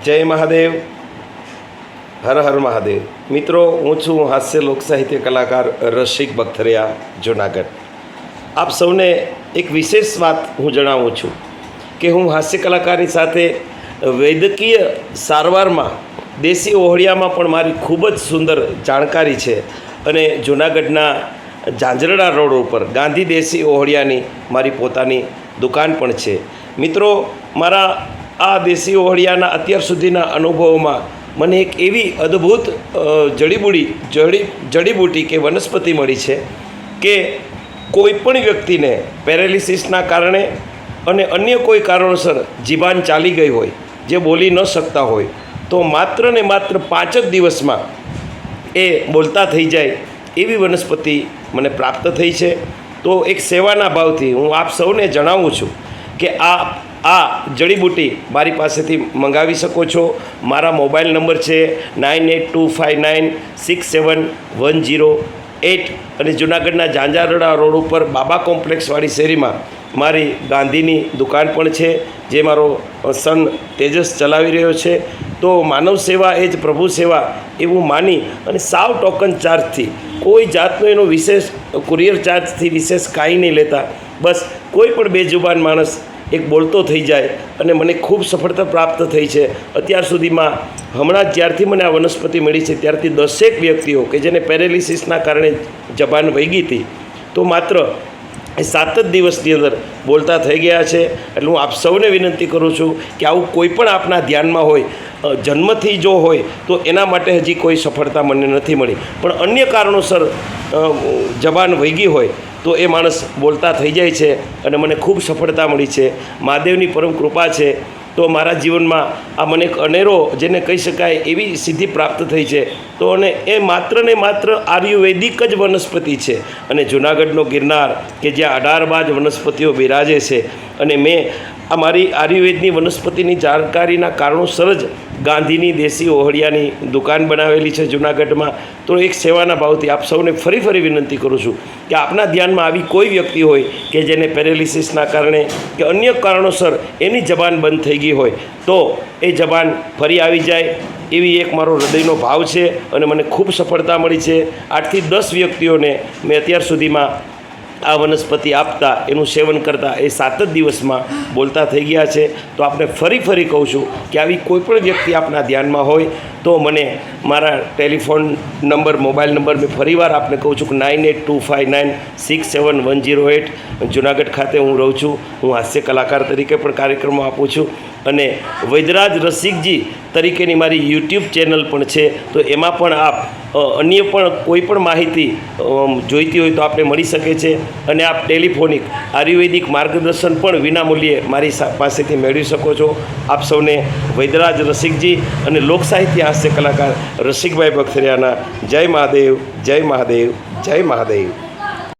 જય મહાદેવ, હર હર મહાદેવ. મિત્રો, હું છું હાસ્ય લોક સાહિત્ય કલાકાર રસિક બખતરિયા, જુનાગઢ. આપ સૌને એક વિશેષ વાત હું જણાવું છું કે હું હાસ્ય કલાકારની સાથે વૈદ્યકીય સારવારમાં દેશી ઓહળિયામાં પણ મારી ખૂબ જ સુંદર જાણકારી છે અને જુનાગઢના ઝાંઝરડા રોડ ઉપર ગાંધી દેશી ઓહળિયાની મારી પોતાની દુકાન પણ છે. મિત્રો, મારા આ દેશી ઓહળિયાના અત્યાર સુધીના અનુભવોમાં મને એક એવી અદ્ભુત જડીબૂટી કે વનસ્પતિ મળી છે કે કોઈપણ વ્યક્તિને પેરેલિસિસના કારણે અને અન્ય કોઈ કારણોસર જીભાન ચાલી ગઈ હોય, જે બોલી ન શકતા હોય, તો માત્ર ને માત્ર 5 જ દિવસમાં એ બોલતા થઈ જાય એવી વનસ્પતિ મને પ્રાપ્ત થઈ છે. તો એક સેવાના ભાવથી હું આપ સૌને જણાવું છું કે આ જડીબૂટી મારી પાસેથી મંગાવી શકો છો. મારા મોબાઈલ નંબર છે 9825967108 અને જૂનાગઢના ઝાંઝરડા રોડ ઉપર બાબા કોમ્પ્લેક્સવાળી શેરીમાં મારી ગાંધીની દુકાન પણ છે, જે મારો સન તેજસ ચલાવી રહ્યો છે. તો માનવ સેવા એ જ પ્રભુ સેવા એવું માની અને સાવ ટોકન ચાર્જથી, કોઈ જાતનો એનો વિશેષ કુરિયર ચાર્જથી વિશેષ કાંઈ નહીં લેતા, બસ કોઈ પણ બેજુબાન માણસ એક બોલતો થઈ જાય અને મને ખૂબ સફળતા પ્રાપ્ત થઈ છે. અત્યાર સુધીમાં હમણાં જ્યારથી મને આ વનસ્પતિ મળી છે ત્યારથી 10 વ્યક્તિઓ કે જેને પેરેલિસિસના કારણે જબાન વહી હતી, તો માત્ર 7 જ દિવસની અંદર બોલતા થઈ ગયા છે. એટલે હું આપ સૌને વિનંતી કરું છું કે આવું કોઈ પણ આપના ધ્યાનમાં હોય, જન્મથી જો હોય તો એના માટે હજી કોઈ સફળતા મને નથી મળી, પણ અન્ય કારણોસર જબાન વહી હોય તો એ માણસ બોલતા થઈ જાય છે અને મને ખૂબ સફળતા મળી છે. મહાદેવની પરમ કૃપા છે. તો મારા જીવનમાં આ મને એક અનેરો, જેને કહી શકાય એવી સિદ્ધિ પ્રાપ્ત થઈ છે. તો અને એ માત્ર ને માત્ર આયુર્વેદિક જ વનસ્પતિ છે અને જૂનાગઢનો ગિરનાર કે જ્યાં 18 બાજ વનસ્પતિઓ બિરાજે છે, અને મેં આ મારી આયુર્વેદની વનસ્પતિની જાણકારીના કારણોસર જ ગાંધીની દેશી ઓહળિયાની દુકાન બનાવેલી છે જૂનાગઢમાં. તો એક સેવાના ભાવથી આપ સૌને ફરી વિનંતી કરું છું કે આપના ધ્યાનમાં આવી કોઈ વ્યક્તિ હોય કે જેને પેરેલિસિસના કારણે કે અન્ય કારણોસર એની જબાન બંધ થઈ ગઈ હોય, તો એ જબાન ફરી આવી જાય એવી એક મારો હૃદયનો ભાવ છે અને મને ખૂબ સફળતા મળી છે. 8 થી 10 વ્યક્તિઓને મેં અત્યાર સુધીમાં આ વનસ્પતિ આપતા, એનું સેવન કરતાં એ 7 જ દિવસમાં બોલતા થઈ ગયા છે. તો આપણે ફરી કહું છું કે આવી કોઈપણ વ્યક્તિ આપના ધ્યાનમાં હોય તો મને મારા ટેલિફોન નંબર, મોબાઈલ નંબર મેં ફરીવાર આપને કહું છું કે 9825967108. જુનાગઢ ખાતે હું રહું છું. હું હાસ્ય કલાકાર તરીકે પણ કાર્યક્રમો આપું છું અને વૈદ્યરાજ રસિકજી તરીકેની મારી યુટ્યુબ ચેનલ પણ છે. તો એમાં પણ આપ અન્ય પણ કોઈ પણ માહિતી જોઈતી હોય તો આપને મળી શકે છે અને આપ ટેલિફોનિક આયુર્વેદિક માર્ગદર્શન પણ વિનામૂલ્યે મારી પાસેથી મેળવી શકો છો. આપ સૌને વૈદ્યરાજ રસિકજી અને લોકસાહિત્ય હાસ્ય કલાકાર રસિકભાઈ બખતરિયાના જય મહાદેવ, જય મહાદેવ, જય મહાદેવ.